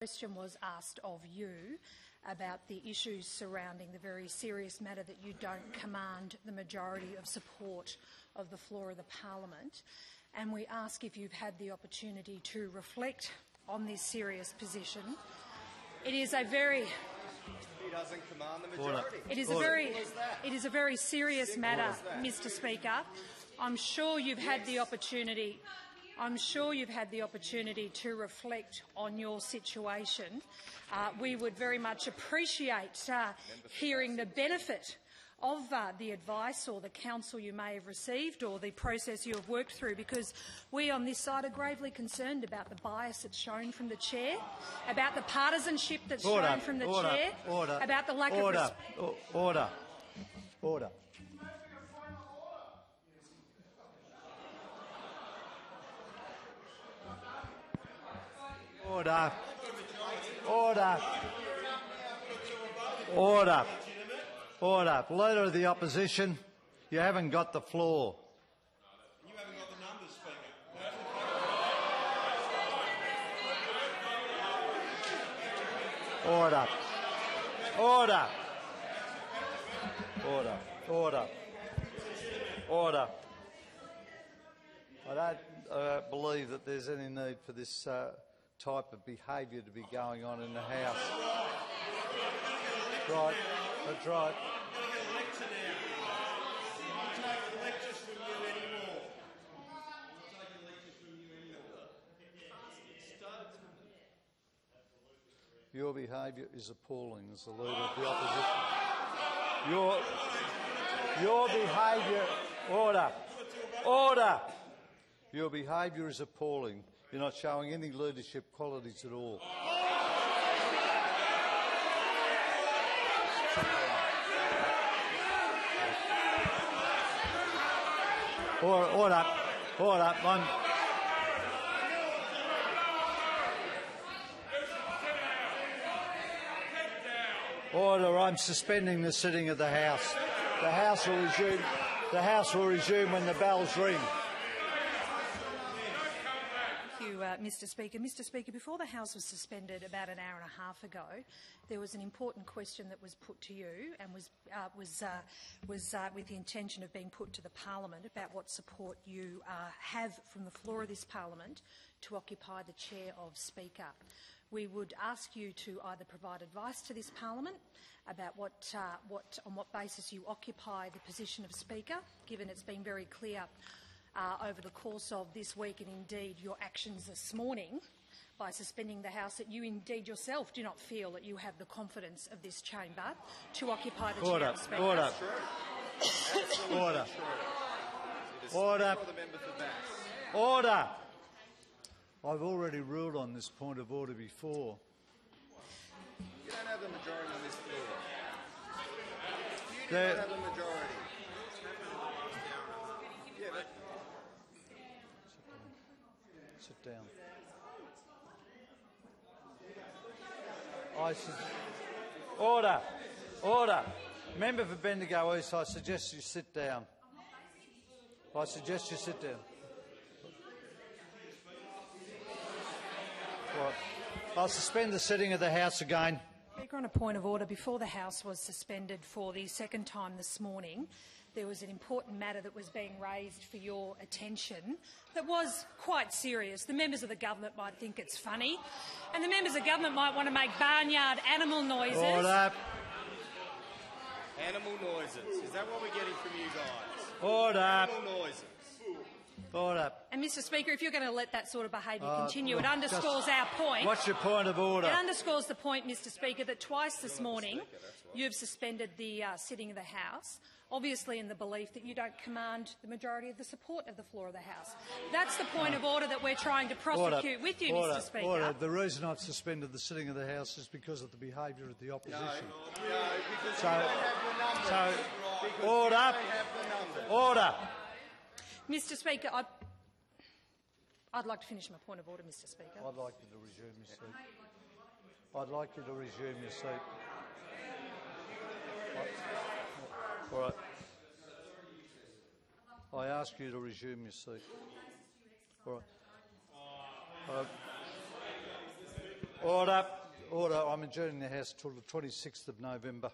question was asked of you about the issues surrounding the very serious matter that you don't command the majority of support of the floor of the parliament, and we ask if you've had the opportunity to reflect on this serious position. It is a very He doesn't command the majority. It is a very serious matter, Mr. Speaker. I'm sure you've had the opportunity to reflect on your situation. We would very much appreciate hearing the benefit of the advice or the counsel you may have received or the process you have worked through, because we on this side are gravely concerned about the bias that's shown from the chair, about the partisanship that's shown from the chair, about the lack of respect. Order. Order. Order. Leader of the opposition, you haven't got the floor. You haven't got the numbers, Speaker. Order. I don't believe that there's any need for this type of behaviour to be going on in the House. Right, that's right. Your behaviour is appalling as the Leader of the Opposition. Your behaviour... Order! Your behaviour is appalling. You're not showing any leadership qualities at all. Order. Order. I'm suspending the sitting of the House. The House will resume when the bells ring. Mr. Speaker. Mr. Speaker, before the House was suspended about an hour and a half ago, there was an important question that was put to you and was with the intention of being put to the Parliament about what support you have from the floor of this Parliament to occupy the chair of Speaker. We would ask you to either provide advice to this Parliament about on what basis you occupy the position of Speaker, given it's been very clear over the course of this week and indeed your actions this morning by suspending the House that you indeed yourself do not feel that you have the confidence of this chamber to occupy the chair of Speaker. Order. I've already ruled on this point of order before. You don't have the majority on this floor. You There- don't have the majority. Yeah, but Sit down. Order. Member for Bendigo East, I suggest you sit down. Right. I'll suspend the sitting of the House again. Speaker, on a point of order, before the House was suspended for the second time this morning, there was an important matter that was being raised for your attention that was quite serious. The members of the government might think it's funny, and the members of government might want to make barnyard animal noises. Order. animal noises. Is that what we're getting from you guys? Order. Animal noises. Order. And, Mr Speaker, if you're going to let that sort of behaviour continue, it underscores our point. What's your point of order? It underscores the point, Mr Speaker, that twice this morning you've suspended the sitting of the House, obviously in the belief that you don't command the majority of the support of the floor of the House. That's the point of order that we're trying to prosecute with you, Mr Speaker. Order. The reason I've suspended the sitting of the House is because of the behaviour of the opposition. No, because you don't have the numbers. Order. You don't have the numbers. Order. Mr Speaker, I'd like to finish my point of order, Mr Speaker. I'd like you to resume your seat. I'd like you to resume your seat. All right. I ask you to resume your seat. All right. Order. Order. I'm adjourning the House till the 26th of November.